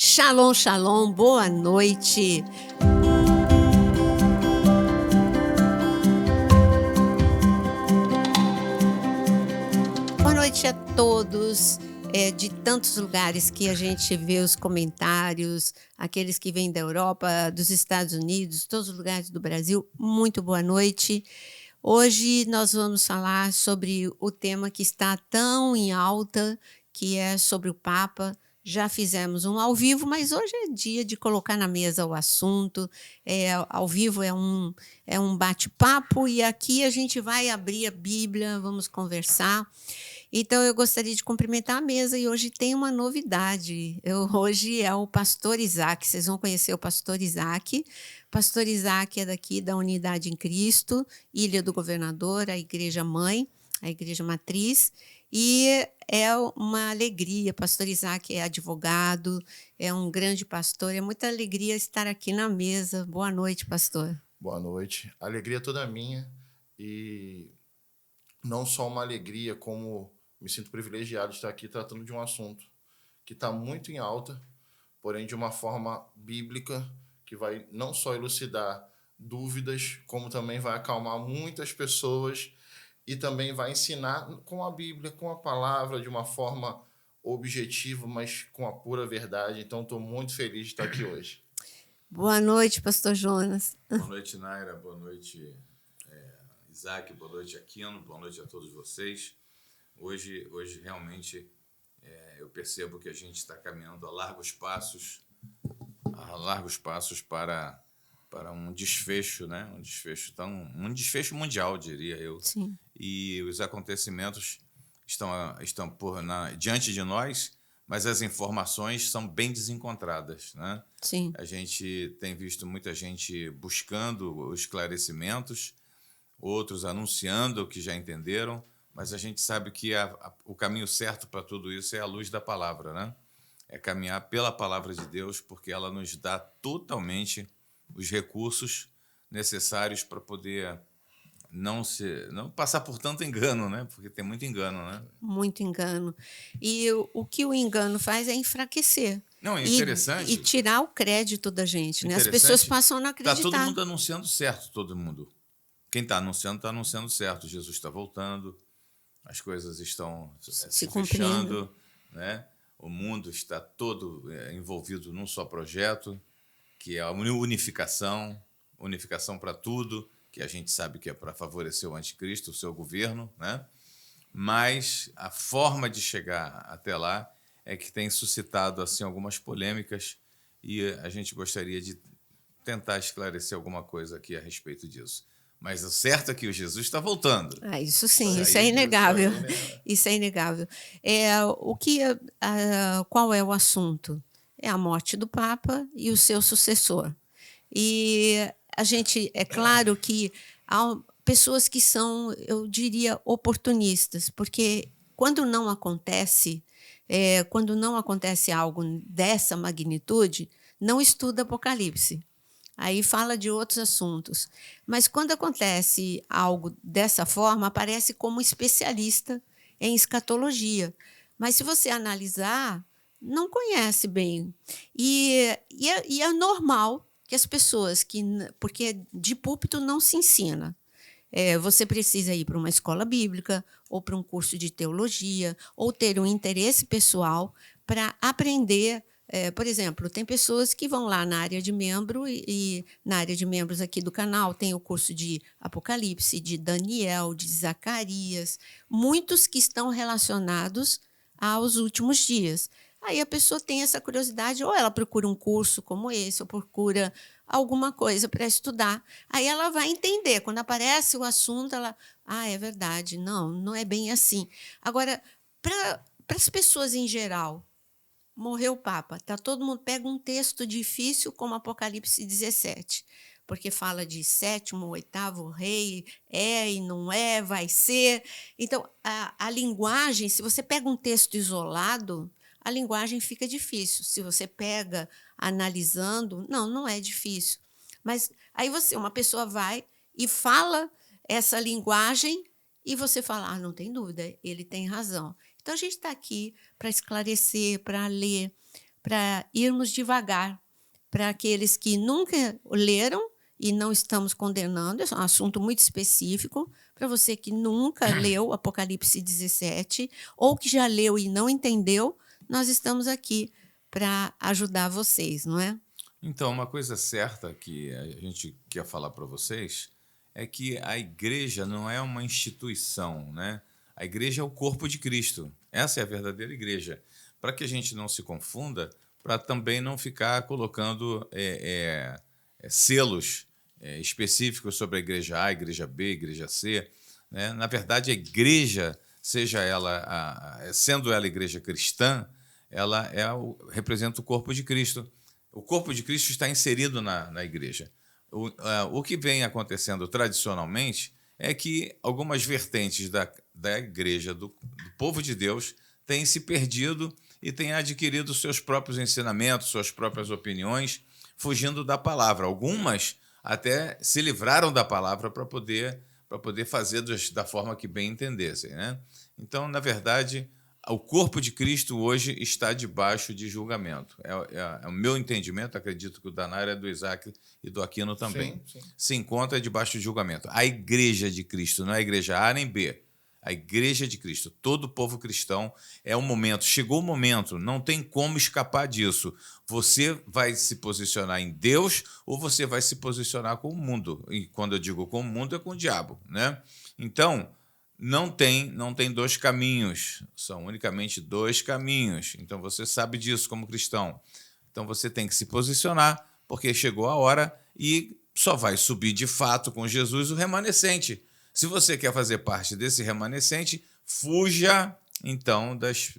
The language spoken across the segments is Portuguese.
Shalom, shalom, boa noite. Boa noite a todos, de tantos lugares que a gente vê os comentários, aqueles que vêm da Europa, dos Estados Unidos, todos os lugares do Brasil, muito boa noite. Hoje nós vamos falar sobre o tema que está tão em alta, que é sobre o Papa. Já fizemos um ao vivo, mas hoje é dia de colocar na mesa o assunto. Ao vivo é um bate-papo e aqui a gente vai abrir a Bíblia, vamos conversar. Então, eu gostaria de cumprimentar a mesa e hoje tem uma novidade. Hoje é o pastor Isaac, vocês vão conhecer o pastor Isaac. Pastor Isaac é daqui da Unidade em Cristo, Ilha do Governador, a igreja mãe, a igreja matriz. E é uma alegria, pastor Isaac é advogado, é um grande pastor, é muita alegria estar aqui na mesa. Boa noite, pastor. Boa noite. A alegria é toda minha e não só uma alegria, como me sinto privilegiado de estar aqui tratando de um assunto que está muito em alta, porém de uma forma bíblica, que vai não só elucidar dúvidas, como também vai acalmar muitas pessoas e também vai ensinar com a Bíblia, com a palavra, de uma forma objetiva, mas com a pura verdade. Então, estou muito feliz de estar aqui hoje. Boa noite, pastor Jonas. Boa noite, Naira. Boa noite, Isaac. Boa noite, Aquino. Boa noite a todos vocês. Hoje realmente, eu percebo que a gente está caminhando a largos passos para um desfecho, né? Um desfecho mundial, diria eu. Sim. E os acontecimentos estão diante de nós, mas as informações são bem desencontradas, né? Sim. A gente tem visto muita gente buscando esclarecimentos, outros anunciando que já entenderam, mas a gente sabe que o caminho certo para tudo isso é a luz da palavra, né? É caminhar pela palavra de Deus, porque ela nos dá totalmente os recursos necessários para poder não passar por tanto engano, né? Porque tem muito engano, né? Muito engano. E o que o engano faz é enfraquecer. Não, é interessante. E tirar o crédito da gente, né? As pessoas passam a não acreditar. Está todo mundo anunciando certo, todo mundo. Quem está anunciando certo. Jesus está voltando, as coisas estão se fechando, né? O mundo está todo envolvido num só projeto, que é a unificação para tudo, que a gente sabe que é para favorecer o anticristo, o seu governo, né? Mas a forma de chegar até lá é que tem suscitado assim, algumas polêmicas e a gente gostaria de tentar esclarecer alguma coisa aqui a respeito disso. Mas o certo é que o Jesus está voltando. Isso sim, isso é inegável. Isso é inegável. Qual é o assunto? É a morte do Papa e o seu sucessor. E é claro que há pessoas que são, eu diria, oportunistas, porque quando não acontece algo dessa magnitude, não estuda Apocalipse. Aí fala de outros assuntos. Mas quando acontece algo dessa forma, aparece como especialista em escatologia. Mas se você analisar, não conhece bem. E é normal que as pessoas porque de púlpito não se ensina. Você precisa ir para uma escola bíblica ou para um curso de teologia ou ter um interesse pessoal para aprender. Por exemplo, tem pessoas que vão lá na área de membro e na área de membros aqui do canal tem o curso de Apocalipse, de Daniel, de Zacarias, muitos que estão relacionados aos últimos dias. Aí a pessoa tem essa curiosidade, ou ela procura um curso como esse, ou procura alguma coisa para estudar. Aí ela vai entender. Quando aparece o assunto, ela... é verdade. Não é bem assim. Agora, para as pessoas em geral, morreu o Papa. Todo mundo pega um texto difícil como Apocalipse 17, porque fala de sétimo, oitavo rei, e não é, vai ser. Então, a linguagem, se você pega um texto isolado, a linguagem fica difícil. Se você pega analisando, não é difícil. Mas aí uma pessoa vai e fala essa linguagem e você fala, não tem dúvida, ele tem razão. Então, a gente está aqui para esclarecer, para ler, para irmos devagar, para aqueles que nunca leram, e não estamos condenando, é um assunto muito específico, para você que nunca leu Apocalipse 17, ou que já leu e não entendeu, nós estamos aqui para ajudar vocês, não é? Então, uma coisa certa que a gente quer falar para vocês é que a igreja não é uma instituição, né? A igreja é o corpo de Cristo. Essa é a verdadeira igreja. Para que a gente não se confunda, para também não ficar colocando selos específicos sobre a igreja A, a igreja B, a igreja C, né? Na verdade, a igreja, seja ela sendo ela igreja cristã, ela representa o corpo de Cristo. O corpo de Cristo está inserido na igreja. O que vem acontecendo tradicionalmente é que algumas vertentes da igreja, do povo de Deus, têm se perdido e têm adquirido seus próprios ensinamentos, suas próprias opiniões, fugindo da palavra. Algumas até se livraram da palavra para poder fazer da forma que bem entendessem, né? Então, na verdade, o corpo de Cristo hoje está debaixo de julgamento. É o meu entendimento, acredito que o da Naira, do Isaac e do Aquino também. Sim. Se encontra debaixo de julgamento. A igreja de Cristo, não é a igreja A nem B. A igreja de Cristo, todo o povo cristão, é o momento. Chegou o momento, não tem como escapar disso. Você vai se posicionar em Deus ou você vai se posicionar com o mundo. E quando eu digo com o mundo, é com o diabo, né? Então, não tem dois caminhos, são unicamente dois caminhos. Então, você sabe disso como cristão. Então, você tem que se posicionar, porque chegou a hora e só vai subir de fato com Jesus o remanescente. Se você quer fazer parte desse remanescente, fuja, então, das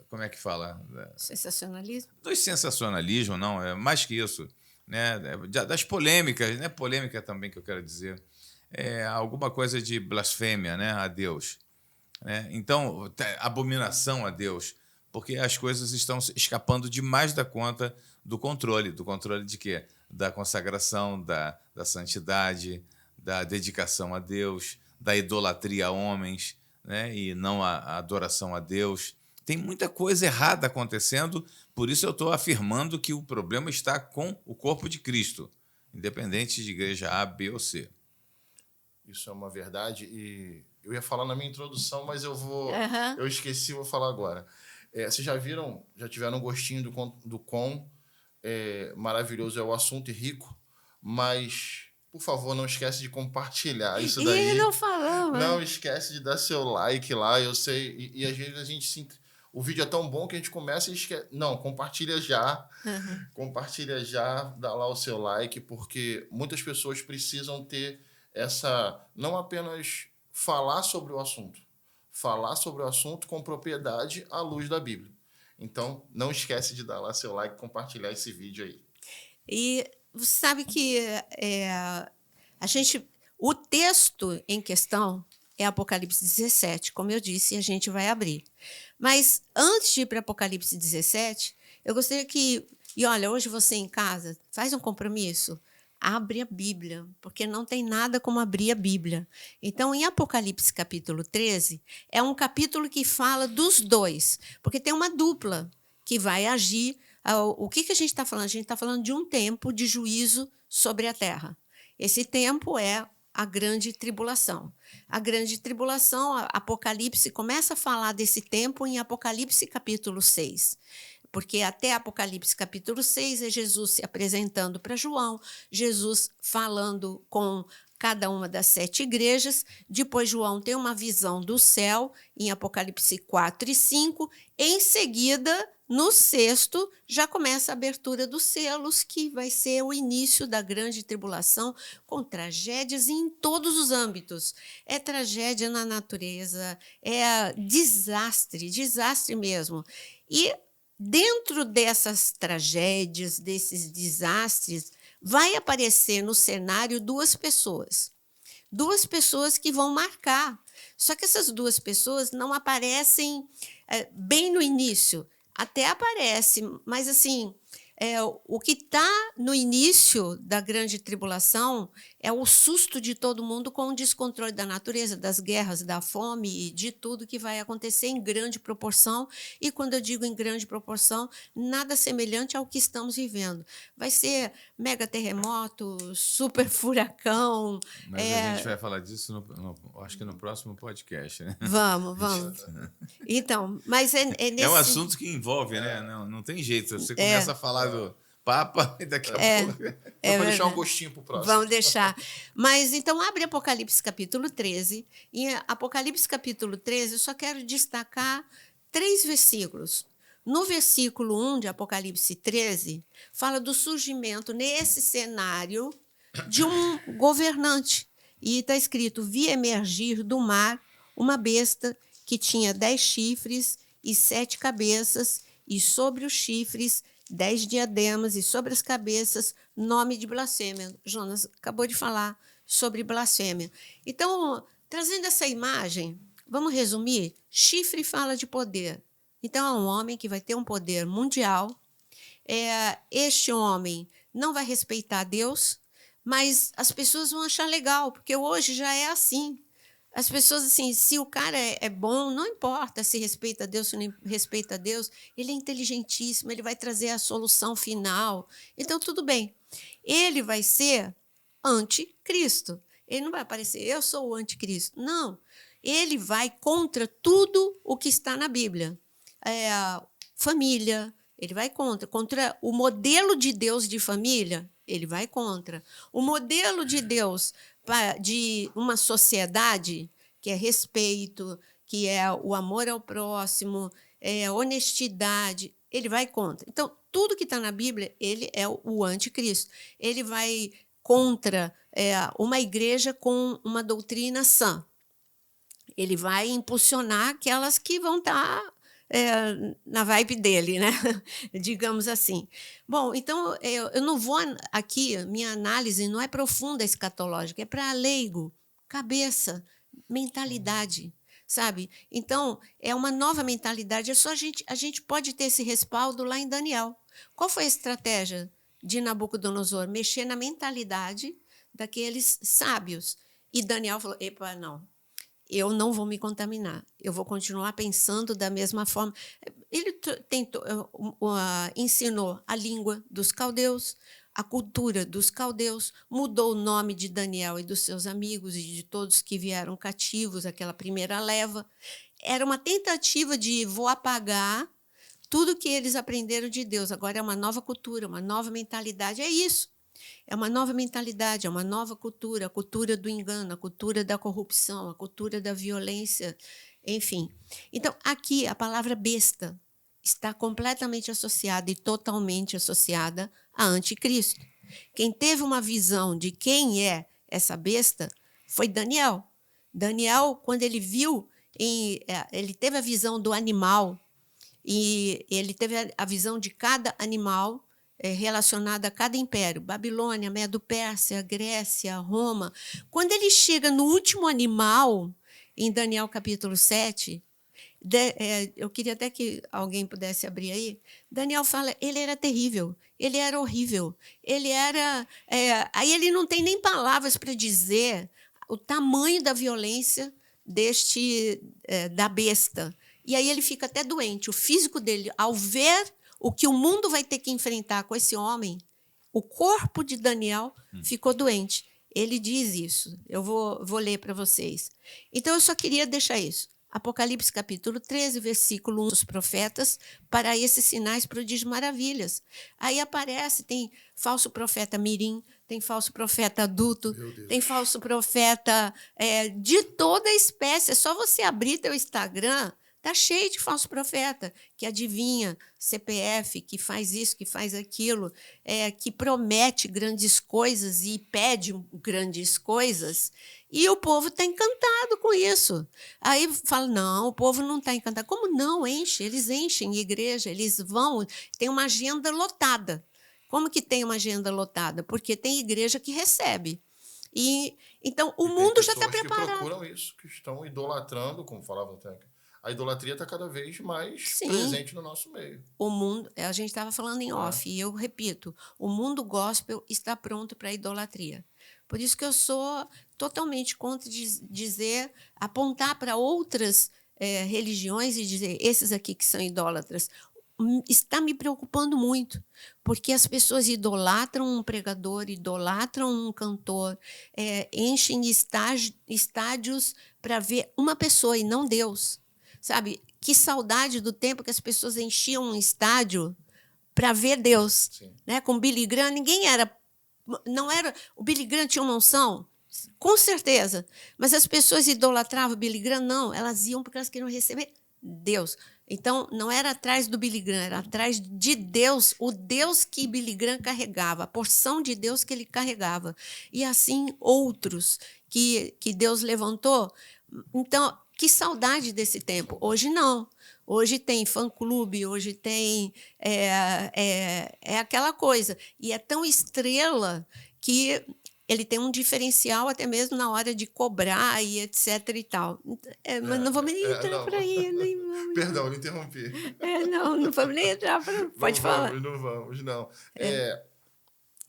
como é que fala? Sensacionalismo? Dos sensacionalismos, não, é mais que isso, né? Das polêmicas, não é polêmica também que eu quero dizer, é alguma coisa de blasfêmia, né, a Deus. Né? Então, abominação a Deus, porque as coisas estão escapando demais da conta do controle de quê? Da consagração, da santidade, da dedicação a Deus, da idolatria a homens, né? E não a adoração a Deus. Tem muita coisa errada acontecendo, por isso eu estou afirmando que o problema está com o corpo de Cristo, independente de igreja A, B ou C. Isso é uma verdade, e eu ia falar na minha introdução, mas eu esqueci, vou falar agora. Vocês já tiveram um gostinho do quão maravilhoso é o assunto e rico, mas, por favor, não esquece de compartilhar isso daí. Não falamos. Não esquece de dar seu like lá, eu sei, e às vezes a gente o vídeo é tão bom que a gente começa e esquece. Não, compartilha já. Compartilha já, dá lá o seu like, porque muitas pessoas precisam ter não apenas falar sobre o assunto com propriedade à luz da Bíblia. Então, não esquece de dar lá seu like e compartilhar esse vídeo aí. E você sabe que o texto em questão é Apocalipse 17, como eu disse, e a gente vai abrir. Mas antes de ir para Apocalipse 17, eu gostaria olha, hoje você em casa, faz um compromisso, abre a Bíblia, porque não tem nada como abrir a Bíblia. Então, em Apocalipse capítulo 13, é um capítulo que fala dos dois, porque tem uma dupla que vai agir. O que a gente está falando? A gente está falando de um tempo de juízo sobre a terra. Esse tempo é a grande tribulação. A grande tribulação, Apocalipse começa a falar desse tempo em Apocalipse capítulo 6. Porque até Apocalipse capítulo 6 é Jesus se apresentando para João, Jesus falando com cada uma das 7 igrejas. Depois João tem uma visão do céu em Apocalipse 4 e 5. Em seguida, no 6º, já começa a abertura dos selos, que vai ser o início da grande tribulação, com tragédias em todos os âmbitos. É tragédia na natureza, é desastre mesmo. E dentro dessas tragédias, desses desastres, vai aparecer no cenário duas pessoas que vão marcar. Só que essas duas pessoas não aparecem bem no início. Até aparece, mas assim, O que está no início da grande tribulação é o susto de todo mundo com o descontrole da natureza, das guerras, da fome e de tudo que vai acontecer em grande proporção. E quando eu digo em grande proporção, nada semelhante ao que estamos vivendo. Vai ser mega terremoto, super furacão. Mas a gente vai falar disso, acho que no próximo podcast, né? Vamos. Então, mas é nesse... É um assunto que envolve, né? Não tem jeito. Você começa a falar do Papa e daqui a pouco... Vamos deixar um gostinho para o próximo. Vamos deixar. Mas, então, abre Apocalipse capítulo 13. Em Apocalipse capítulo 13, eu só quero destacar 3 versículos. No versículo 1 de Apocalipse 13, fala do surgimento, nesse cenário, de um governante. E está escrito: vi emergir do mar uma besta que tinha 10 chifres e 7 cabeças, e sobre os chifres 10 diademas, e sobre as cabeças nome de blasfêmia. Jonas acabou de falar sobre blasfêmia. Então, trazendo essa imagem, vamos resumir: chifre fala de poder. Então, é um homem que vai ter um poder mundial. Este homem não vai respeitar Deus, mas as pessoas vão achar legal, porque hoje já é assim. As pessoas, assim, se o cara é bom, não importa se respeita Deus, se não respeita Deus, ele é inteligentíssimo, ele vai trazer a solução final. Então, tudo bem. Ele vai ser anticristo. Ele não vai aparecer, eu sou o anticristo. Não. Ele vai contra tudo o que está na Bíblia. Família, ele vai contra o modelo de Deus de família, ele vai contra. O modelo de Deus de uma sociedade, que é respeito, que é o amor ao próximo, honestidade, ele vai contra. Então, tudo que está na Bíblia, ele é o anticristo. Ele vai contra uma igreja com uma doutrina sã. Ele vai impulsionar aquelas que vão estar na vibe dele, né? Digamos assim. Bom, então, eu não vou aqui, minha análise não é profunda escatológica, é para leigo, cabeça, mentalidade, sabe? Então, é uma nova mentalidade, é só a gente pode ter esse respaldo lá em Daniel. Qual foi a estratégia de Nabucodonosor? Mexer na mentalidade daqueles sábios. E Daniel falou: epa, não. Eu não vou me contaminar, eu vou continuar pensando da mesma forma. Ele ensinou a língua dos caldeus, a cultura dos caldeus, mudou o nome de Daniel e dos seus amigos e de todos que vieram cativos, aquela primeira leva. Era uma tentativa de vou apagar tudo que eles aprenderam de Deus. Agora é uma nova cultura, uma nova mentalidade, é isso. É uma nova mentalidade, é uma nova cultura, a cultura do engano, a cultura da corrupção, a cultura da violência, enfim. Então, aqui, a palavra besta está completamente associada e totalmente associada a anticristo. Quem teve uma visão de quem é essa besta foi Daniel. Daniel, quando ele viu, ele teve a visão do animal, e ele teve a visão de cada animal relacionada a cada império, Babilônia, Medo-Pérsia, Grécia, Roma. Quando ele chega no último animal, em Daniel capítulo 7, eu queria até que alguém pudesse abrir aí, Daniel fala, ele era terrível, ele era horrível, ele era... aí ele não tem nem palavras para dizer o tamanho da violência da besta. E aí ele fica até doente. O físico dele, ao ver o que o mundo vai ter que enfrentar com esse homem, o corpo de Daniel ficou doente. Ele diz isso. Eu vou ler para vocês. Então, eu só queria deixar isso. Apocalipse capítulo 13, versículo 1, dos profetas, para esses sinais, prodígios, maravilhas. Aí aparece, tem falso profeta mirim, tem falso profeta adulto, tem falso profeta de toda espécie. É só você abrir teu Instagram, está cheio de falso profeta, que adivinha CPF, que faz isso, que faz aquilo, que promete grandes coisas e pede grandes coisas, e o povo está encantado com isso. Aí fala, não, o povo não está encantado. Como não? Eles enchem igreja, eles vão, tem uma agenda lotada. Como que tem uma agenda lotada? Porque tem igreja que recebe. Então, o mundo já está preparado. Que procuram isso, que estão idolatrando, como falavam até aqui, a idolatria está cada vez mais Sim. presente no nosso meio. O mundo, a gente estava falando em off, e eu repito, o mundo gospel está pronto para a idolatria. Por isso que eu sou totalmente contra dizer, apontar para outras religiões e dizer, esses aqui que são idólatras. Está me preocupando muito, porque as pessoas idolatram um pregador, idolatram um cantor, enchem estádios para ver uma pessoa e não Deus. Sabe, que saudade do tempo que as pessoas enchiam um estádio para ver Deus. Né? Com Billy Graham, ninguém era... Não era, o Billy Graham tinha uma unção? Com certeza. Mas as pessoas idolatravam o Billy Graham? Não, elas iam porque elas queriam receber Deus. Então, não era atrás do Billy Graham, era atrás de Deus, o Deus que Billy Graham carregava, a porção de Deus que ele carregava. E assim, outros que Deus levantou. Então, que saudade desse tempo. Hoje não. Hoje tem fã-clube, hoje tem... É aquela coisa. E é tão estrela que ele tem um diferencial até mesmo na hora de cobrar e etc. e tal. Mas não vamos nem entrar por aí. Perdão, me interrompi. Não vamos nem entrar por aí. Pode falar. Não vamos.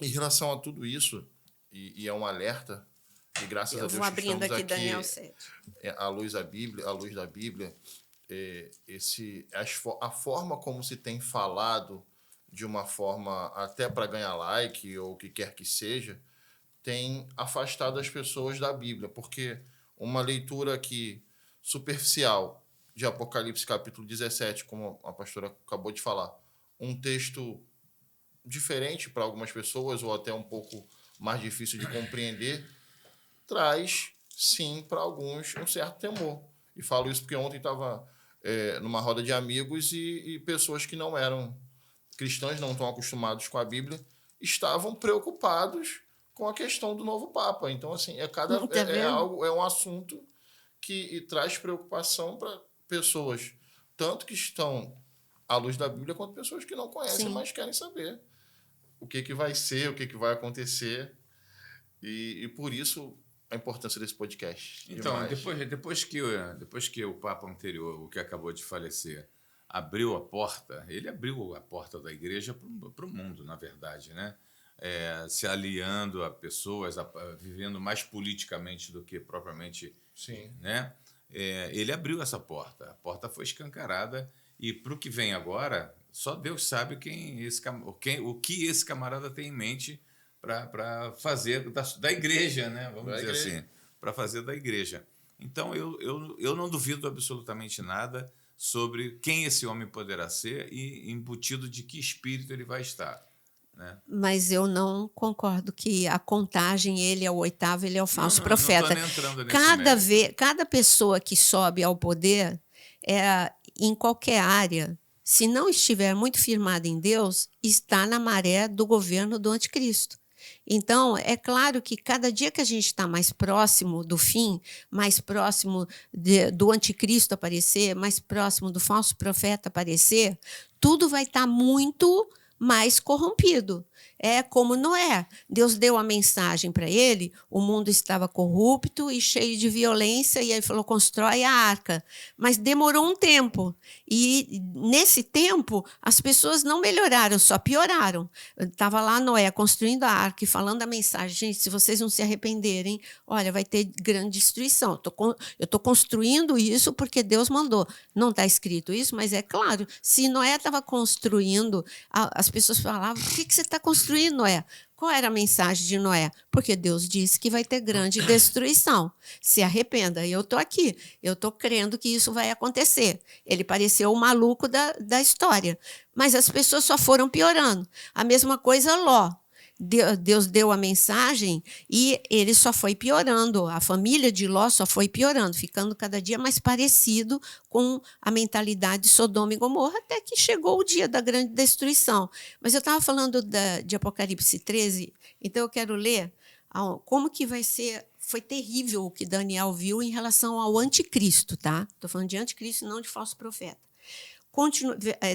Em relação a tudo isso, e é um alerta, e graças a Deus vou abrindo aqui, Daniel 7. À luz da Bíblia, a forma como se tem falado, de uma forma até para ganhar like ou o que quer que seja, tem afastado as pessoas da Bíblia, porque uma leitura aqui superficial de Apocalipse capítulo 17, como a pastora acabou de falar, um texto diferente para algumas pessoas ou até um pouco mais difícil de compreender, traz, sim, para alguns um certo temor. E falo isso porque ontem estava numa roda de amigos e pessoas que não eram cristãs, não estão acostumados com a Bíblia, estavam preocupados com a questão do novo Papa. Então, assim, é um assunto que traz preocupação para pessoas, tanto que estão à luz da Bíblia, quanto pessoas que não conhecem, mas querem saber o que vai ser, o que vai acontecer. E por isso a importância desse podcast. Então, depois que o Papa anterior, o que acabou de falecer, abriu a porta, ele abriu a porta da igreja para o mundo, na verdade, né? Se aliando a pessoas, vivendo mais politicamente do que propriamente... Sim. Né? Ele abriu essa porta, a porta foi escancarada, e para o que vem agora, só Deus sabe o que esse camarada tem em mente para fazer da igreja, né? Vamos dizer assim, para fazer da igreja. Então, eu não duvido absolutamente nada sobre quem esse homem poderá ser e embutido de que espírito ele vai estar. Né? Mas eu não concordo que a contagem, ele é o oitavo, ele é o falso profeta. Não estou nem entrando nesse cada pessoa que sobe ao poder, em qualquer área, se não estiver muito firmada em Deus, está na maré do governo do anticristo. Então, é claro que cada dia que a gente está mais próximo do fim, mais próximo do anticristo aparecer, mais próximo do falso profeta aparecer, tudo vai estar muito mais corrompido. É como Noé. Deus deu a mensagem para ele, o mundo estava corrupto e cheio de violência, e ele falou, constrói a arca. Mas demorou um tempo. E, nesse tempo, as pessoas não melhoraram, só pioraram. Estava lá Noé construindo a arca e falando a mensagem, gente, se vocês não se arrependerem, olha, vai ter grande destruição. Eu estou construindo isso porque Deus mandou. Não está escrito isso, mas é claro, se Noé estava construindo, as pessoas falavam, por que você está construindo, Noé? Qual era a mensagem de Noé? Porque Deus disse que vai ter grande destruição. Se arrependa. E eu estou aqui. Eu estou crendo que isso vai acontecer. Ele pareceu o maluco da história. Mas as pessoas só foram piorando. A mesma coisa Ló. Deus deu a mensagem e ele só foi piorando. A família de Ló só foi piorando, ficando cada dia mais parecido com a mentalidade de Sodoma e Gomorra, até que chegou o dia da grande destruição. Mas eu estava falando de Apocalipse 13, então eu quero ler como que vai ser. Foi terrível o que Daniel viu em relação ao anticristo, tá? Estou falando de anticristo, não de falso profeta.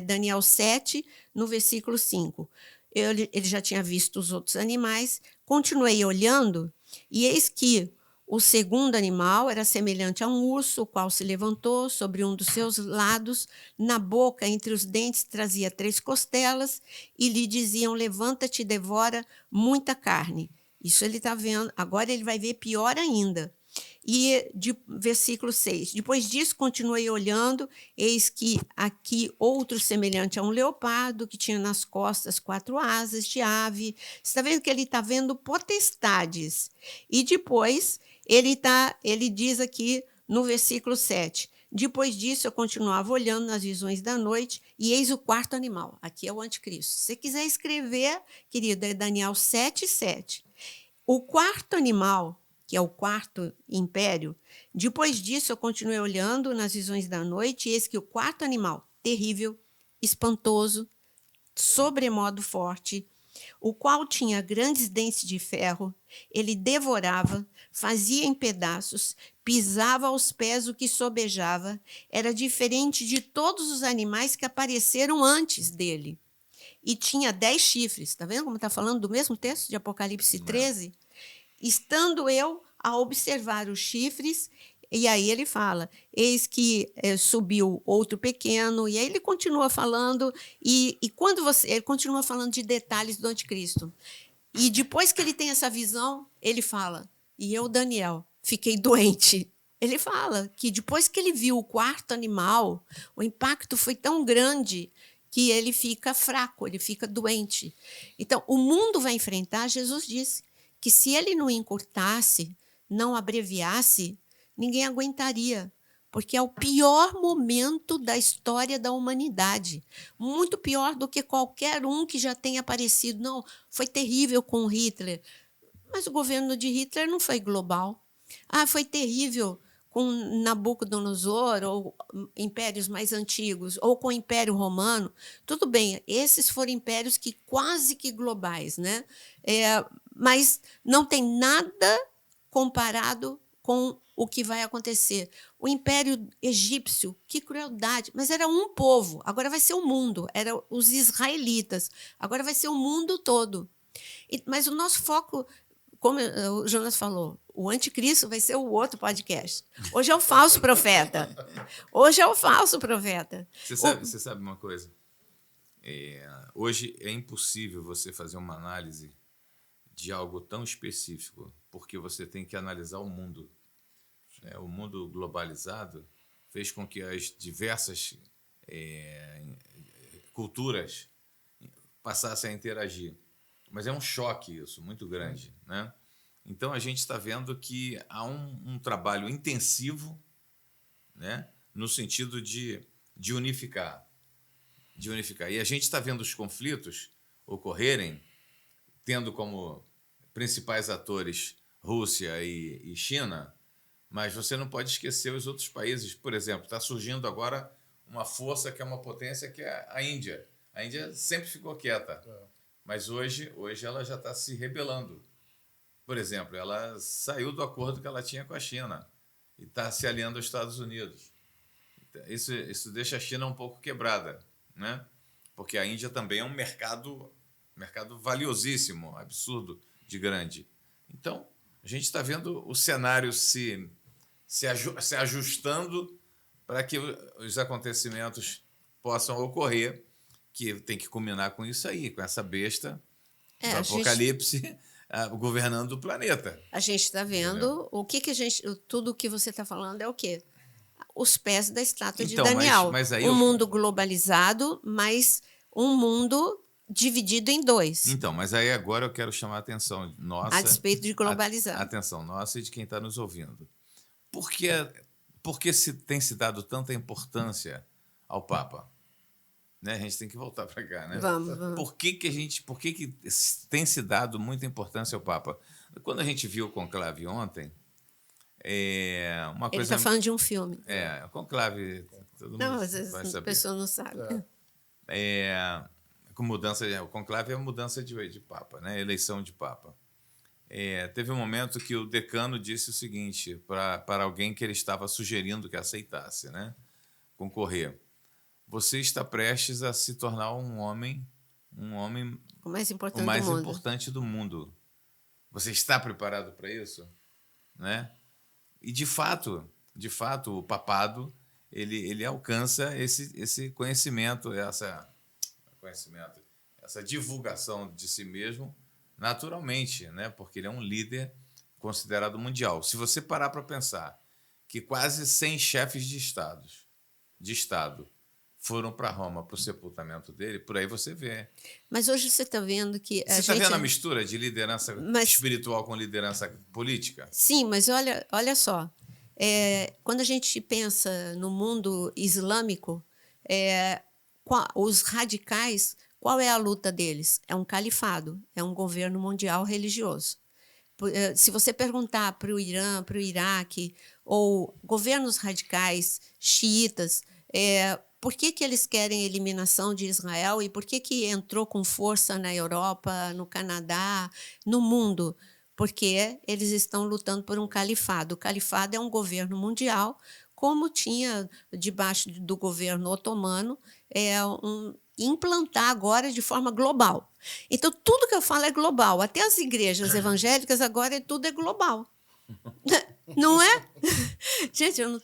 Daniel 7, no versículo 5. Ele já tinha visto os outros animais, continuei olhando, e eis que O segundo animal era semelhante a um urso, o qual se levantou sobre um dos seus lados. Na boca, entre os dentes, trazia 3 costelas e lhe diziam: levanta-te e devora muita carne. Isso ele está vendo. Agora ele vai ver pior ainda. E versículo 6. Depois disso, continuei olhando, eis que aqui outro semelhante a um leopardo, que tinha nas costas 4 asas de ave. Você está vendo que ele está vendo potestades. E depois ele diz aqui no versículo 7. Depois disso, eu continuava olhando nas visões da noite, e eis o 4º animal. Aqui é o anticristo. Se você quiser escrever, querido, é Daniel 7:7. O 4º animal, que é o 4º império, depois disso eu continuei olhando nas visões da noite, e eis que o 4º animal, terrível, espantoso, sobremodo forte, o qual tinha grandes dentes de ferro, ele devorava, fazia em pedaços, pisava aos pés o que sobejava, era diferente de todos os animais que apareceram antes dele. E tinha 10 chifres. Está vendo como está falando do mesmo texto de Apocalipse 13? Estando eu a observar os chifres, e aí ele fala, eis que subiu outro pequeno, e aí ele continua falando, e quando ele continua falando de detalhes do anticristo. E depois que ele tem essa visão, ele fala, e eu, Daniel, fiquei doente. Ele fala que depois que ele viu o 4º animal, o impacto foi tão grande que ele fica fraco, ele fica doente. Então, o mundo vai enfrentar, Jesus disse, que se ele não encurtasse, não abreviasse, ninguém aguentaria, porque é o pior momento da história da humanidade. Muito pior do que qualquer um que já tenha aparecido. Não, foi terrível com Hitler, mas o governo de Hitler não foi global. Foi terrível com Nabucodonosor, ou impérios mais antigos, ou com o Império Romano. Tudo bem, esses foram impérios que quase que globais, né? Mas não tem nada comparado com o que vai acontecer. O Império Egípcio, que crueldade, mas era um povo, agora vai ser o mundo, eram os israelitas, agora vai ser o mundo todo. Mas o nosso foco, como o Jonas falou, o anticristo vai ser o outro podcast. Hoje é o falso profeta. Hoje é o falso profeta. Você sabe uma coisa? Hoje é impossível você fazer uma análise de algo tão específico, porque você tem que analisar o mundo. O mundo globalizado fez com que as diversas culturas passassem a interagir. Mas é um choque isso, muito grande, né? Então, a gente está vendo que há um trabalho intensivo, né, no sentido de unificar. E a gente está vendo os conflitos ocorrerem, tendo como principais atores Rússia e China, mas você não pode esquecer os outros países. Por exemplo, está surgindo agora uma força que é uma potência, que é a Índia. A Índia sempre ficou quieta, mas hoje ela já está se rebelando. Por exemplo, ela saiu do acordo que ela tinha com a China e está se aliando aos Estados Unidos. Isso deixa a China um pouco quebrada, né? Porque a Índia também é um mercado valiosíssimo, absurdo de grande. Então, a gente está vendo o cenário se ajustando para que os acontecimentos possam ocorrer, que tem que culminar com isso aí, com essa besta do Apocalipse governando o planeta. A gente está vendo tudo o que você está falando é o quê? Os pés da estátua de Daniel. Mas aí mundo globalizado, mas um mundo dividido em 2. Então, mas aí agora eu quero chamar a atenção nossa. A despeito de globalizar. A atenção nossa e de quem está nos ouvindo. Por que tem se dado tanta importância ao Papa? Né? A gente tem que voltar para cá, né? Vamos. Por que tem se dado muita importância ao Papa? Quando a gente viu o conclave ontem, uma coisa... Ele está falando de um filme. O conclave... Todo mundo às vezes a pessoa não sabe. O conclave é a mudança de Papa, né? Eleição de Papa. Teve um momento que o decano disse o seguinte para alguém que ele estava sugerindo que aceitasse, né, concorrer: você está prestes a se tornar um homem o mais importante do mundo. Você está preparado para isso, né? E, de fato, o papado ele alcança esse conhecimento, essa divulgação de si mesmo naturalmente, né? Porque ele é um líder considerado mundial. Se você parar para pensar que quase 100 chefes de Estado foram para Roma para o sepultamento dele, por aí você vê. Mas hoje você está vendo que Você está vendo a mistura de liderança espiritual com liderança política? Sim, mas olha só. Quando a gente pensa no mundo islâmico, os radicais, qual é a luta deles? É um califado, é um governo mundial religioso. Se você perguntar para o Irã, para o Iraque, ou governos radicais, xiitas, por que eles querem a eliminação de Israel e por que entrou com força na Europa, no Canadá, no mundo? Porque eles estão lutando por um califado. O califado é um governo mundial, como tinha debaixo do governo otomano, implantar agora de forma global. Então, tudo que eu falo é global. Até as igrejas evangélicas agora tudo é global. Não é? Gente, eu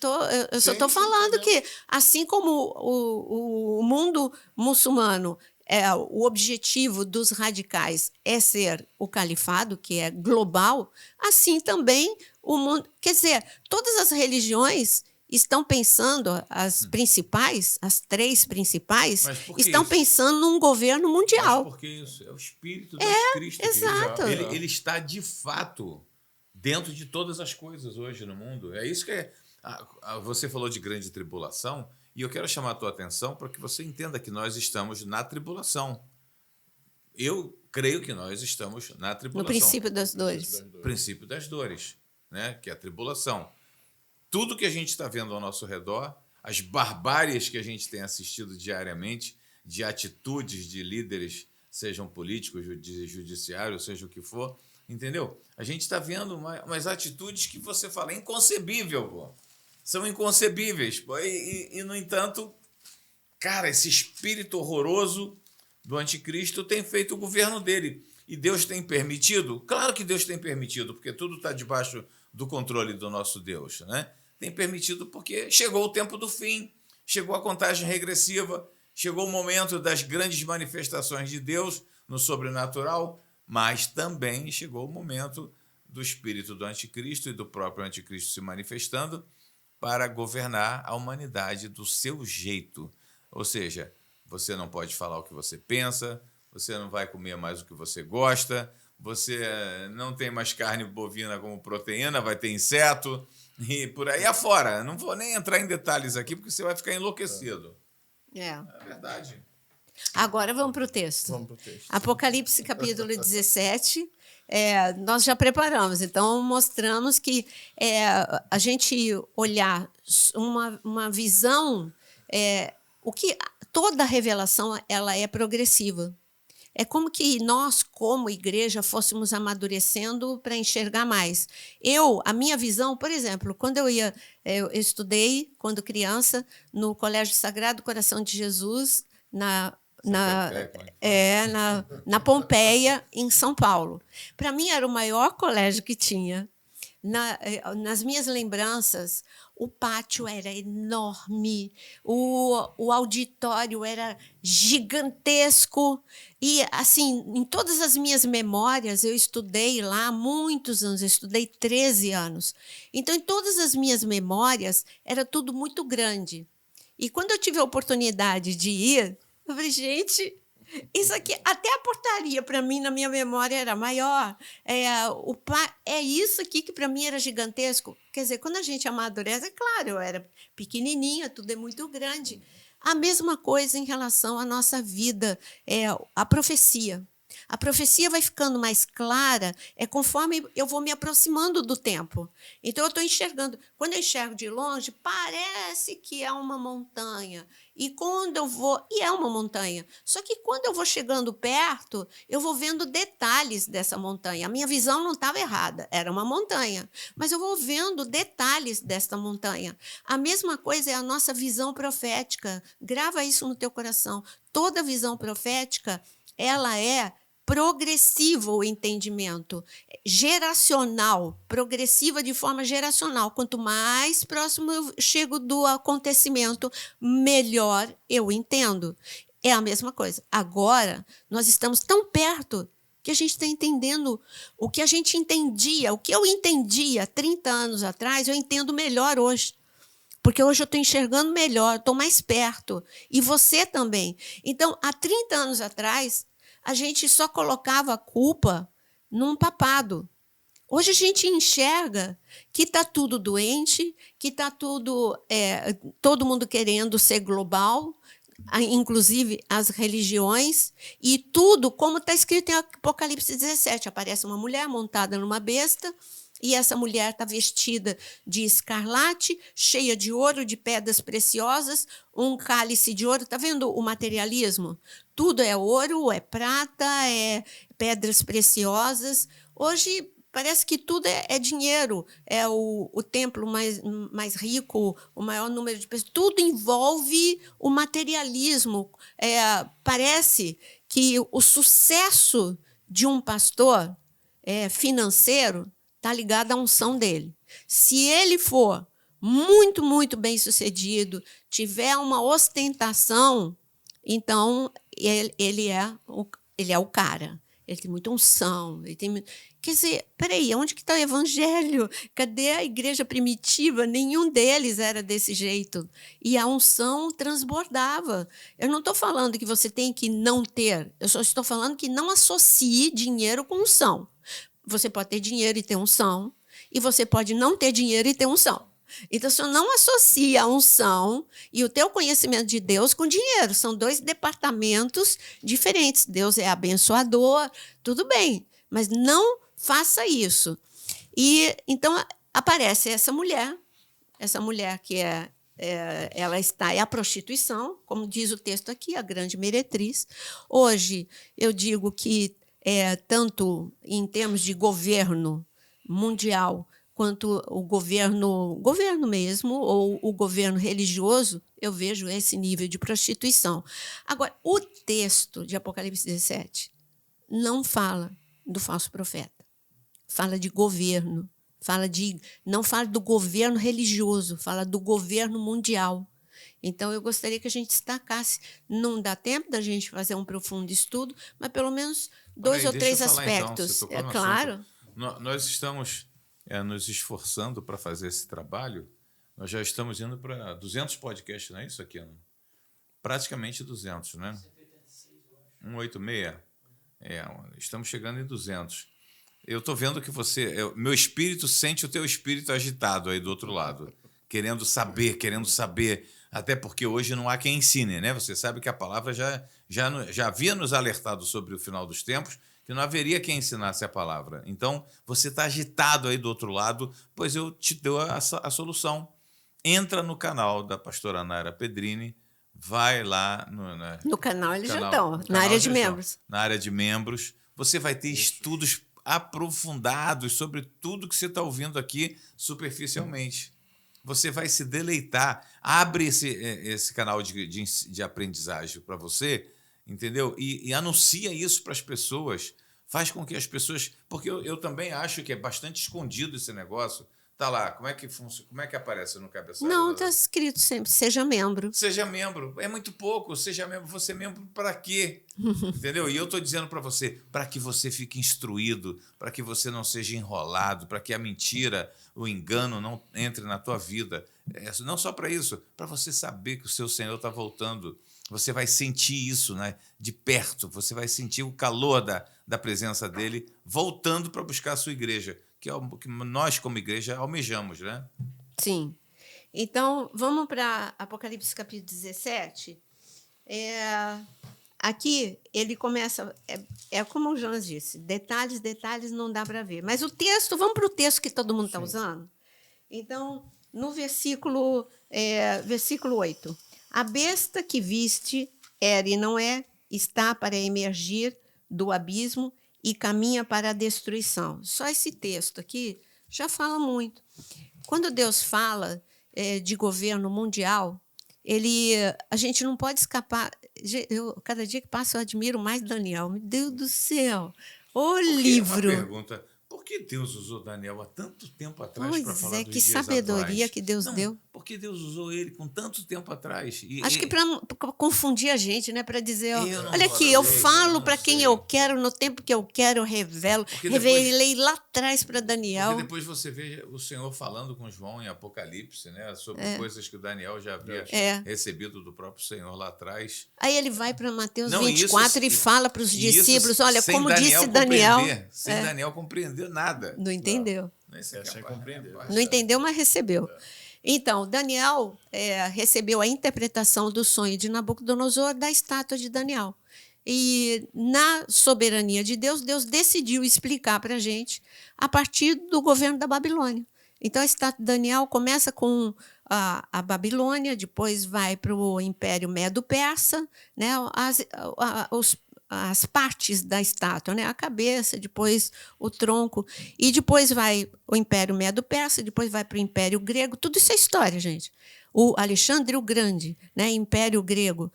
só estou falando que, assim como o mundo muçulmano, o objetivo dos radicais é ser o califado, que é global, assim também o mundo. Quer dizer, todas as religiões estão pensando, as principais, as 3 principais, estão pensando num governo mundial. Mas porque isso é o espírito do anticristo. Exato. Ele está, de fato, dentro de todas as coisas hoje no mundo. É isso que você falou de grande tribulação, e eu quero chamar a tua atenção para que você entenda que nós estamos na tribulação. Eu creio que nós estamos na tribulação. No princípio das dores. Princípio das dores, né? Que é a tribulação. Tudo que a gente está vendo ao nosso redor, as barbáries que a gente tem assistido diariamente, de atitudes de líderes, sejam políticos, judiciários, seja o que for, entendeu? A gente está vendo umas atitudes que você fala, é inconcebível, pô. São inconcebíveis. Pô. E, no entanto, cara, esse espírito horroroso do anticristo tem feito o governo dele. E Deus tem permitido? Claro que Deus tem permitido, porque tudo está debaixo do controle do nosso Deus, né? Tem permitido porque chegou o tempo do fim, chegou a contagem regressiva, chegou o momento das grandes manifestações de Deus no sobrenatural, mas também chegou o momento do espírito do anticristo e do próprio anticristo se manifestando para governar a humanidade do seu jeito. Ou seja, você não pode falar o que você pensa, você não vai comer mais o que você gosta, você não tem mais carne bovina como proteína, vai ter inseto e por aí afora. Não vou nem entrar em detalhes aqui, porque você vai ficar enlouquecido. É verdade. Agora vamos para o texto. Apocalipse, capítulo 17. Nós já preparamos, então mostramos que a gente olhar uma visão, toda a revelação ela é progressiva. É como que nós, como igreja, fôssemos amadurecendo para enxergar mais. A minha visão, por exemplo, quando eu estudei, quando criança, no Colégio Sagrado Coração de Jesus, na Pompeia, em São Paulo. Para mim, era o maior colégio que tinha. Nas minhas lembranças, o pátio era enorme, o auditório era gigantesco. E, assim, em todas as minhas memórias, eu estudei lá há muitos anos, eu estudei 13 anos. Então, em todas as minhas memórias, era tudo muito grande. E quando eu tive a oportunidade de ir, eu falei, gente, isso aqui, até a portaria, para mim, na minha memória, era maior. Isso aqui que, para mim, era gigantesco. Quer dizer, quando a gente amadurece, é claro, eu era pequenininha, tudo é muito grande. A mesma coisa em relação à nossa vida, a profecia. A profecia vai ficando mais clara conforme eu vou me aproximando do tempo. Então, eu estou enxergando. Quando eu enxergo de longe, parece que é uma montanha. E quando eu vou... E é uma montanha. Só que quando eu vou chegando perto, eu vou vendo detalhes dessa montanha. A minha visão não estava errada, era uma montanha. Mas eu vou vendo detalhes desta montanha. A mesma coisa é a nossa visão profética. Grava isso no teu coração. Toda visão profética, ela é progressivo o entendimento, geracional, progressiva de forma geracional. Quanto mais próximo eu chego do acontecimento, melhor eu entendo. É a mesma coisa. Agora, nós estamos tão perto que a gente está entendendo o que a gente entendia, o que eu entendia 30 anos atrás, eu entendo melhor hoje. Porque hoje eu estou enxergando melhor, estou mais perto. E você também. Então, há 30 anos atrás, a gente só colocava a culpa num papado. Hoje a gente enxerga que está tudo doente, que está tudo, todo mundo querendo ser global, inclusive as religiões, e tudo, como está escrito em Apocalipse 17, aparece uma mulher montada numa besta, e essa mulher está vestida de escarlate, cheia de ouro, de pedras preciosas, um cálice de ouro. Está vendo o materialismo? Tudo é ouro, é prata, é pedras preciosas. Hoje parece que tudo é dinheiro, é o templo mais rico, o maior número de pessoas. Tudo envolve o materialismo. Parece que o sucesso de um pastor financeiro está ligado à unção dele. Se ele for muito, muito bem sucedido, tiver uma ostentação, então ele é o cara. Ele tem muita unção. Quer dizer, peraí, onde que está o evangelho? Cadê a igreja primitiva? Nenhum deles era desse jeito. E a unção transbordava. Eu não estou falando que você tem que não ter, eu só estou falando que não associe dinheiro com unção. Você pode ter dinheiro e ter unção, e você pode não ter dinheiro e ter unção. Então, você não associa a unção e o teu conhecimento de Deus com dinheiro. São dois departamentos diferentes. Deus é abençoador, tudo bem, mas não faça isso. E então aparece essa mulher que ela está é a prostituição, como diz o texto aqui, a grande meretriz. Hoje, eu digo que tanto em termos de governo mundial, quanto o governo mesmo, ou o governo religioso, eu vejo esse nível de prostituição. Agora, o texto de Apocalipse 17 não fala do falso profeta, fala de governo, não fala do governo religioso, fala do governo mundial. Então, eu gostaria que a gente destacasse, não dá tempo da gente fazer um profundo estudo, mas pelo menos 2 ou 3 aspectos. Então, claro. Nós estamos nos esforçando para fazer esse trabalho. Nós já estamos indo para 200 podcasts, não é isso aqui? Praticamente 200, né? 186. Estamos chegando em 200. Eu estou vendo que meu espírito sente o teu espírito agitado aí do outro lado, querendo saber, até porque hoje não há quem ensine, né? Você sabe que a palavra já havia nos alertado sobre o final dos tempos, que não haveria quem ensinasse a palavra. Então, você está agitado aí do outro lado, pois eu te dou a solução. Entra no canal da pastora Nayara Pedrini, vai lá no canal, eles já estão, na área de membros. Na área de membros, você vai ter estudos aprofundados sobre tudo que você está ouvindo aqui superficialmente. Você vai se deleitar. Abre esse canal de aprendizagem para você, entendeu? E anuncia isso para as pessoas. Faz com que as pessoas... Porque eu também acho que é bastante escondido esse negócio. Tá lá, como é que funciona? Como é que aparece no cabeçalho? Não, está escrito sempre, seja membro. Seja membro. É muito pouco. Seja membro. Você é membro para quê? Entendeu? E eu estou dizendo para você, para que você fique instruído, para que você não seja enrolado, para que a mentira, o engano não entre na tua vida. Não só para isso, para você saber que o seu Senhor está voltando. Você vai sentir isso, né, de perto. Você vai sentir o calor da presença dele voltando para buscar a sua igreja, que é o que nós, como igreja, almejamos, né? Sim. Então, vamos para Apocalipse capítulo 17. Aqui, ele começa... como o Jonas disse, detalhes não dá para ver. Mas o texto, vamos para o texto que todo mundo está usando? Então, no versículo 8. A besta que viste era e não é, está para emergir do abismo e caminha para a destruição. Só esse texto aqui já fala muito. Quando Deus fala de governo mundial, a gente não pode escapar. Cada dia que passa, eu admiro mais Daniel. Meu Deus do céu! O livro. Uma pergunta. Por que Deus usou Daniel há tanto tempo atrás para falar dos que dias sabedoria atuais? que Deus deu. Por que Deus usou ele com tanto tempo atrás? Acho que para confundir a gente, né? Para dizer, olha aqui, falei, eu falo para quem eu quero, no tempo que eu quero, eu revelo. Revelei lá atrás para Daniel. Porque depois você vê o Senhor falando com João em Apocalipse, né? Sobre coisas que o Daniel já havia recebido do próprio Senhor lá atrás. Aí ele vai para Mateus 24 e fala para os discípulos, olha, como disse Daniel. Sem Daniel compreender nada. Não entendeu. Sem compreender. Não entendeu, mas recebeu. Então, Daniel recebeu a interpretação do sonho de Nabucodonosor da estátua de Daniel. E, na soberania de Deus, Deus decidiu explicar para a gente a partir do governo da Babilônia. Então, a estátua de Daniel começa com a Babilônia, depois vai para o Império Medo-Persa, né? As partes da estátua, né? A cabeça, depois o tronco, e depois vai o Império Medo-Persa, depois vai para o Império Grego. Tudo isso é história, gente. O Alexandre o Grande, né? Império Grego,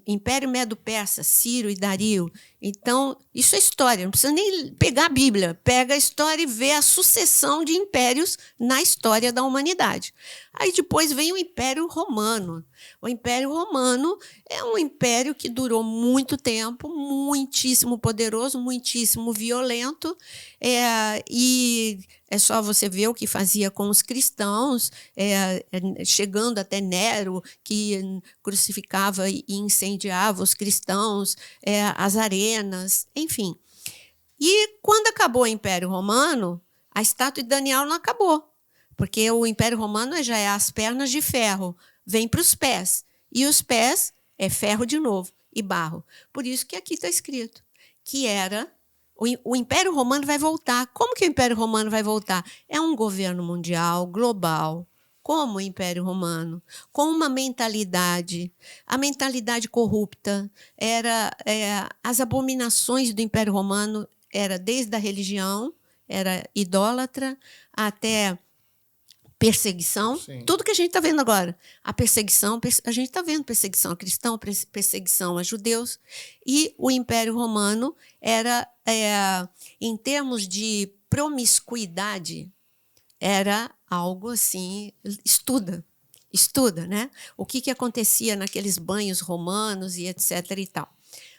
Império Medo-Persa, Ciro e Dario. Então, isso é história, não precisa nem pegar a Bíblia, pega a história e vê a sucessão de impérios na história da humanidade. Aí depois vem o Império Romano. O Império Romano é um império que durou muito tempo, muitíssimo poderoso, muitíssimo violento, e é só você ver o que fazia com os cristãos, chegando até Nero, que crucificava e incendiava os cristãos, as arenas, enfim. E quando acabou o Império Romano, a estátua de Daniel não acabou, porque o Império Romano já é as pernas de ferro, vem para os pés, e os pés é ferro de novo e barro. Por isso que aqui está escrito que o Império Romano vai voltar. Como que o Império Romano vai voltar? É um governo mundial, global, como o Império Romano, com uma mentalidade, a mentalidade corrupta, as abominações do Império Romano, era desde a religião, era idólatra, até perseguição, sim, tudo que a gente está vendo agora. A perseguição, a gente está vendo perseguição a cristãos, perseguição a judeus, e o Império Romano era, em termos de promiscuidade, era algo assim, estuda, né? O que acontecia naqueles banhos romanos e etc. e tal.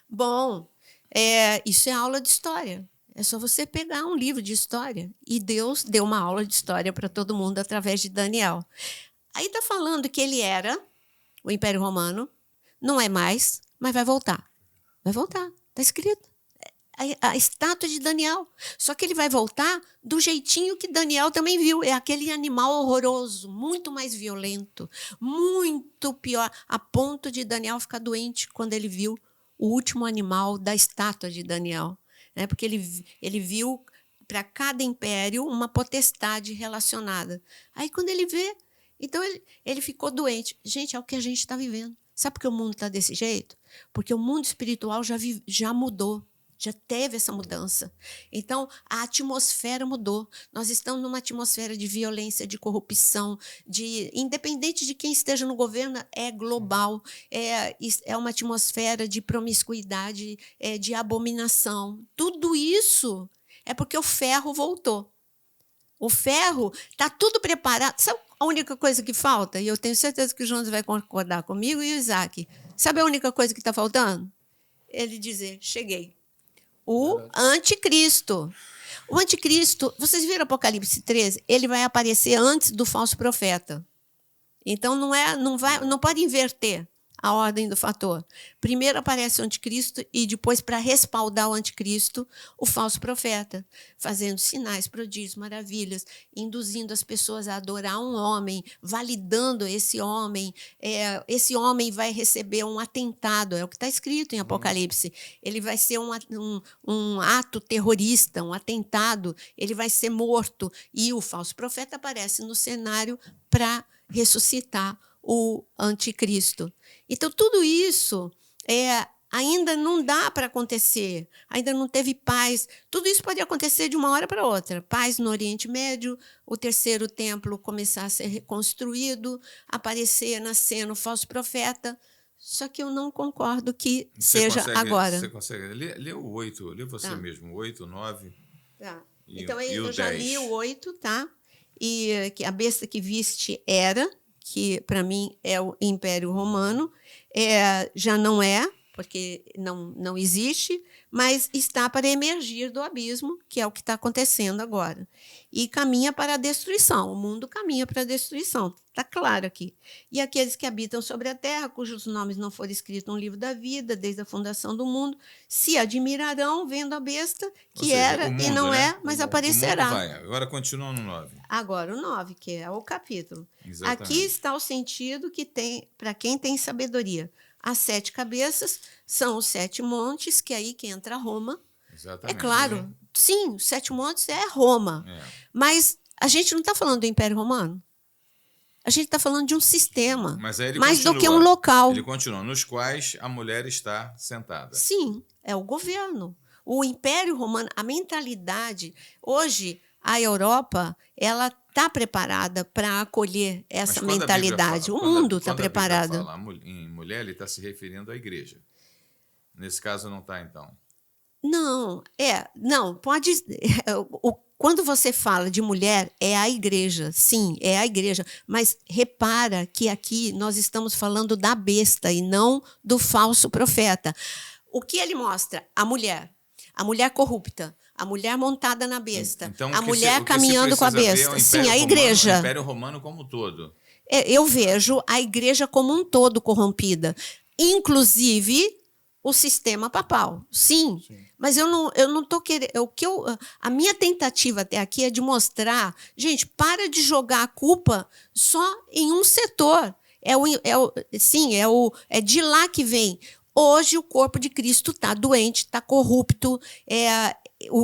Bom, isso é aula de história. É só você pegar um livro de história. E Deus deu uma aula de história para todo mundo através de Daniel. Aí está falando que ele era o Império Romano, não é mais, mas vai voltar. Vai voltar, está escrito. A estátua de Daniel. Só que ele vai voltar do jeitinho que Daniel também viu. É aquele animal horroroso, muito mais violento, muito pior, a ponto de Daniel ficar doente quando ele viu o último animal da estátua de Daniel. Porque ele viu para cada império uma potestade relacionada. Aí, quando ele vê, então ele ficou doente. Gente, é o que a gente está vivendo. Sabe por que o mundo está desse jeito? Porque o mundo espiritual já mudou. Já teve essa mudança. Então, a atmosfera mudou. Nós estamos numa atmosfera de violência, de corrupção, independente de quem esteja no governo, é global. É uma atmosfera de promiscuidade, de abominação. Tudo isso é porque o ferro voltou. O ferro está tudo preparado. Sabe a única coisa que falta? E eu tenho certeza que o Jonas vai concordar comigo e o Isaac. Sabe a única coisa que está faltando? Ele dizer, cheguei. O anticristo. O anticristo, vocês viram Apocalipse 13? Ele vai aparecer antes do falso profeta. Então, não pode inverter a ordem do fator. Primeiro aparece o anticristo e depois, para respaldar o anticristo, o falso profeta, fazendo sinais, prodígios, maravilhas, induzindo as pessoas a adorar um homem, validando esse homem. Esse homem vai receber um atentado, é o que está escrito em Apocalipse. Ele vai ser um ato terrorista, um atentado, ele vai ser morto. E o falso profeta aparece no cenário para ressuscitar o anticristo. Então, tudo isso ainda não dá para acontecer, ainda não teve paz. Tudo isso pode acontecer de uma hora para outra. Paz no Oriente Médio, o terceiro templo começar a ser reconstruído, aparecer, nascendo falso profeta. Só que eu não concordo que seja agora. Você consegue? Lê o 8, lê você mesmo, o 8, o 9. Tá. E, então, e eu o já 10. li o 8, tá? E que a besta que viste era, que para mim é o Império Romano, já não é, porque não existe, mas está para emergir do abismo, que é o que está acontecendo agora. E caminha para a destruição, o mundo caminha para a destruição, está claro aqui. E aqueles que habitam sobre a terra, cujos nomes não forem escritos no livro da vida, desde a fundação do mundo, se admirarão vendo a besta, que Ou seja, era mundo, e não né? é, mas O aparecerá. mundo vai. Agora continua no 9. Agora o 9, que é o capítulo. Exatamente. Aqui está o sentido que tem para quem tem sabedoria. As 7 cabeças são os 7 montes, que é aí que entra Roma. Exatamente. É claro, sim, os 7 montes é Roma. Mas a gente não está falando do Império Romano. A gente está falando de um sistema, mas aí ele mais continua, do que um local. Ele continua, nos quais a mulher está sentada. Sim, é o governo. O Império Romano, a mentalidade... Hoje, a Europa, ela está preparada para acolher essa mentalidade. O mundo está preparado. Quando a Bíblia fala em mulher, ele está se referindo à igreja. Nesse caso, não está, então? Não, pode... Quando você fala de mulher, é a igreja. Sim, é a igreja. Mas repara que aqui nós estamos falando da besta e não do falso profeta. O que ele mostra? A mulher corrupta, a mulher montada na besta, então, a mulher caminhando com a besta. Sim, a igreja. O Império Romano como um todo. Eu vejo a igreja como um todo corrompida. Inclusive o sistema papal. Sim. Mas eu não estou querendo... A minha tentativa até aqui é de mostrar... Gente, para de jogar a culpa só em um setor. É de lá que vem. Hoje o corpo de Cristo está doente, está corrupto.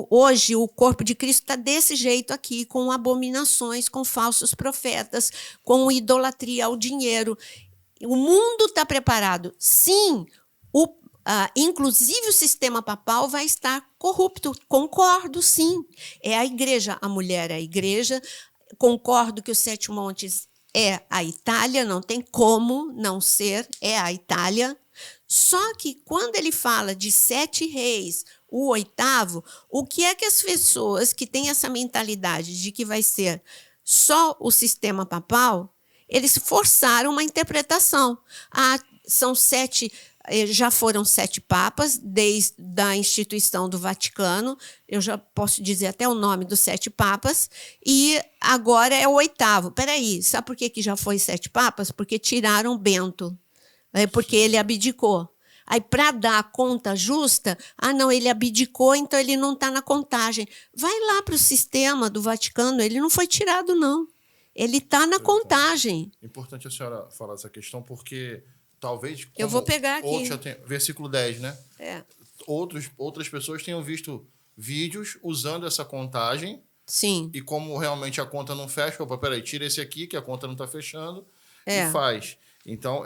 Hoje o corpo de Cristo está desse jeito aqui, com abominações, com falsos profetas, com idolatria ao dinheiro. O mundo está preparado. Sim, inclusive o sistema papal vai estar corrupto. Concordo, sim. É a igreja, a mulher é a igreja. Concordo que os 7 montes é a Itália, não tem como não ser, é a Itália. Só que quando ele fala de 7 reis, o 8º, o que é que as pessoas que têm essa mentalidade de que vai ser só o sistema papal, eles forçaram uma interpretação. São 7... Já foram 7 papas, desde a instituição do Vaticano, eu já posso dizer até o nome dos 7 papas, e agora é o 8º. Peraí, sabe por que já foi 7 papas? Porque tiraram Bento, porque ele abdicou. Aí, para dar a conta justa, não, ele abdicou, então ele não está na contagem. Vai lá para o sistema do Vaticano, ele não foi tirado, não. Ele está na contagem. Importante a senhora falar essa questão, porque... Talvez, eu vou pegar aqui. Versículo 10, né? Outras pessoas tenham visto vídeos usando essa contagem. Sim. E como realmente a conta não fecha, peraí, tira esse aqui, que a conta não está fechando, e faz. Então,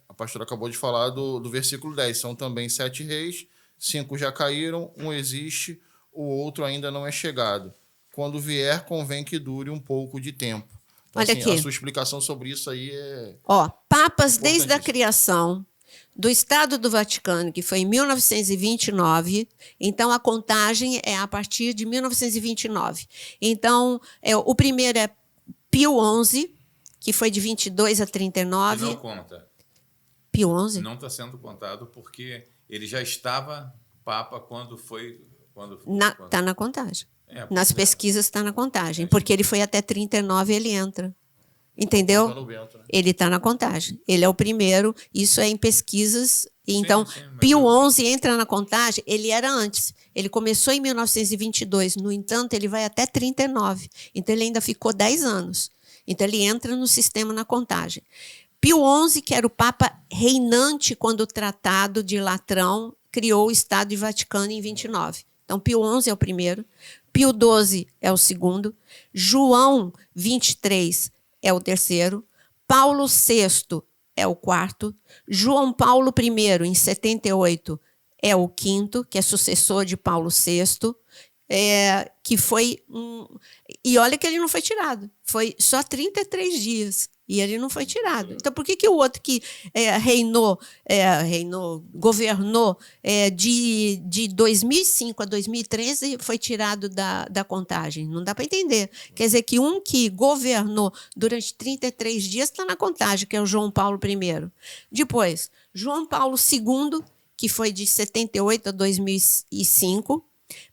a pastora acabou de falar do versículo 10. São também 7 reis, 5 já caíram, 1 existe, o outro ainda não é chegado. Quando vier, convém que dure um pouco de tempo. Então, olha aqui. A sua explicação sobre isso aí é... papas desde a criação do Estado do Vaticano, que foi em 1929. Então, a contagem é a partir de 1929. Então, o primeiro é Pio XI, que foi de 22 a 39. Não conta. Pio XI? Não está sendo contado porque ele já estava papa quando foi... Está na contagem. Nas pesquisas está na contagem, porque ele foi até 39 e ele entra. Entendeu? Ele está na contagem. Ele é o primeiro, isso é em pesquisas. Então, Pio XI entra na contagem, ele era antes. Ele começou em 1922, no entanto, ele vai até 39. Então, ele ainda ficou 10 anos. Então, ele entra no sistema na contagem. Pio XI, que era o Papa reinante quando o Tratado de Latrão criou o Estado de Vaticano em 29. Então, Pio XI é o primeiro. Pio XII é o segundo. João 23 é o terceiro. Paulo VI é o quarto. João Paulo I, em 78, é o quinto, que é sucessor de Paulo VI, que foi E olha que ele não foi tirado. Foi só 33 dias. E ele não foi tirado. Então, por que o outro que governou de 2005 a 2013 foi tirado da contagem? Não dá para entender. Quer dizer que um que governou durante 33 dias está na contagem, que é o João Paulo I. Depois, João Paulo II, que foi de 78 a 2005.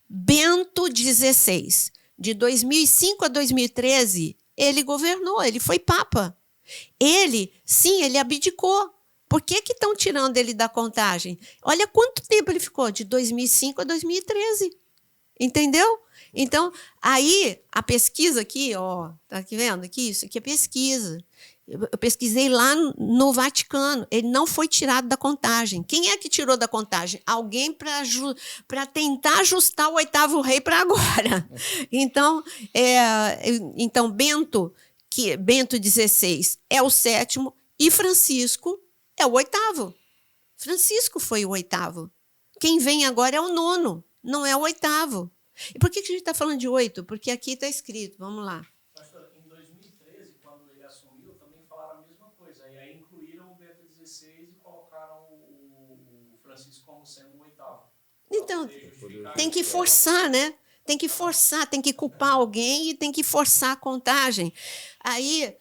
Bento XVI, de 2005 a 2013, ele governou, ele foi papa. Ele abdicou. Por que estão tirando ele da contagem? Olha quanto tempo ele ficou, de 2005 a 2013. Entendeu? Então, aí, a pesquisa aqui, tá aqui vendo aqui? Isso aqui é pesquisa. Eu pesquisei lá no Vaticano. Ele não foi tirado da contagem. Quem é que tirou da contagem? Alguém para tentar ajustar o 8º rei para agora. Então, Bento XVI é o 7º e Francisco é o 8º. Francisco foi o 8º. Quem vem agora é o 9º, não é o 8º. E por que a gente está falando de 8? Porque aqui está escrito, vamos lá. Pastor, em 2013, quando ele assumiu, também falaram a mesma coisa. E aí incluíram o Bento XVI e colocaram o Francisco como sendo o 8º. Então, tem que forçar, né? Tem que forçar, tem que culpar alguém e tem que forçar a contagem. Aí,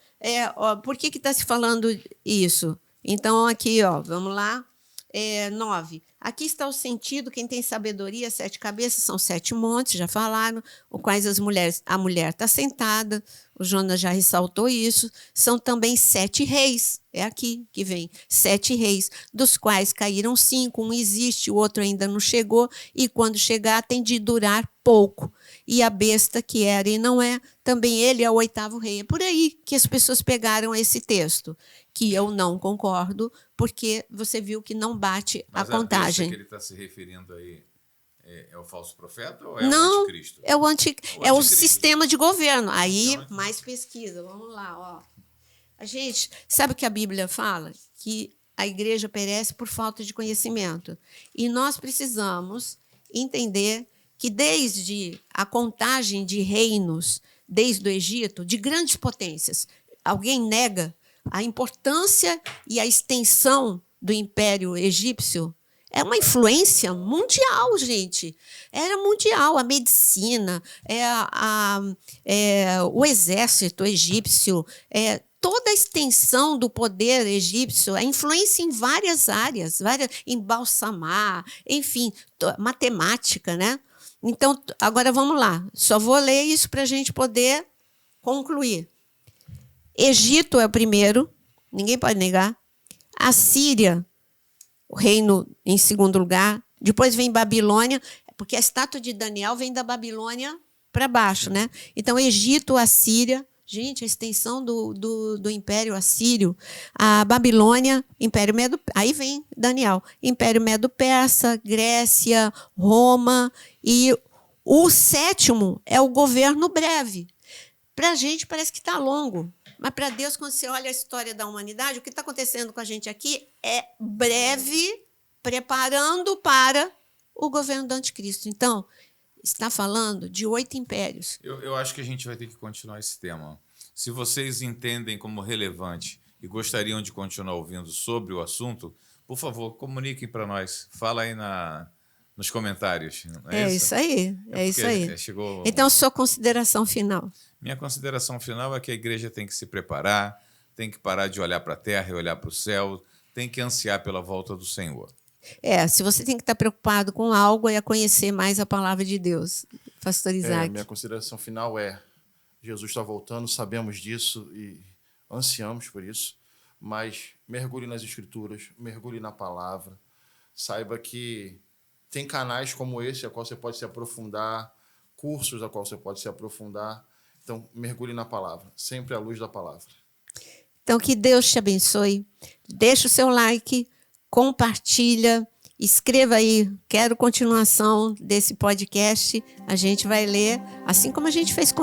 por que está se falando isso? Então, aqui, vamos lá. 9. Aqui está o sentido, quem tem sabedoria, 7 cabeças, são 7 montes, já falaram, os quais a mulher está sentada, o Jonas já ressaltou isso, são também 7 reis, é aqui que vem, 7 reis, dos quais caíram 5, um existe, o outro ainda não chegou, e quando chegar tem de durar pouco. E a besta que era e não é, também ele é o 8º rei. É por aí que as pessoas pegaram esse texto, que eu não concordo, porque você viu que não bate a contagem. Mas a besta que ele está se referindo aí é o falso profeta ou é o anticristo? É o sistema de governo. Aí, mais pesquisa. Vamos lá. A gente sabe o que a Bíblia fala? Que a igreja perece por falta de conhecimento. E nós precisamos entender que desde a contagem de reinos, desde o Egito, de grandes potências, alguém nega a importância e a extensão do Império Egípcio? É uma influência mundial, gente. Era mundial. A medicina, o exército egípcio, toda a extensão do poder egípcio, a influência em várias áreas, embalsamar, enfim, matemática, né? Então, agora vamos lá. Só vou ler isso para a gente poder concluir. Egito é o primeiro, ninguém pode negar. Assíria, o reino em segundo lugar. Depois vem Babilônia, porque a estátua de Daniel vem da Babilônia para baixo, né? Então, Egito, Assíria, gente, a extensão do Império Assírio, a Babilônia, Império Medo, aí vem Daniel, Império Medo-Persa, Grécia, Roma, e o 7º é o governo breve. Para a gente parece que está longo, mas para Deus, quando você olha a história da humanidade, o que está acontecendo com a gente aqui é breve, preparando para o governo do anticristo. Então, está falando de 8 impérios. Eu acho que a gente vai ter que continuar esse tema. Se vocês entendem como relevante e gostariam de continuar ouvindo sobre o assunto, por favor, comuniquem para nós. Fala aí nos comentários. Isso aí. Então, sua consideração final. Minha consideração final é que a igreja tem que se preparar, tem que parar de olhar para a terra e olhar para o céu, tem que ansiar pela volta do Senhor. Se você tem que estar preocupado com algo, é conhecer mais a palavra de Deus. Pastor Isaac. Minha consideração final é: Jesus está voltando, sabemos disso e ansiamos por isso, mas mergulhe nas Escrituras, mergulhe na palavra, saiba que tem canais como esse a qual você pode se aprofundar, cursos a qual você pode se aprofundar. Então, mergulhe na palavra, sempre à luz da palavra. Então, que Deus te abençoe. Deixa o seu like, compartilha, escreva aí, quero continuação desse podcast. A gente vai ler, assim como a gente fez com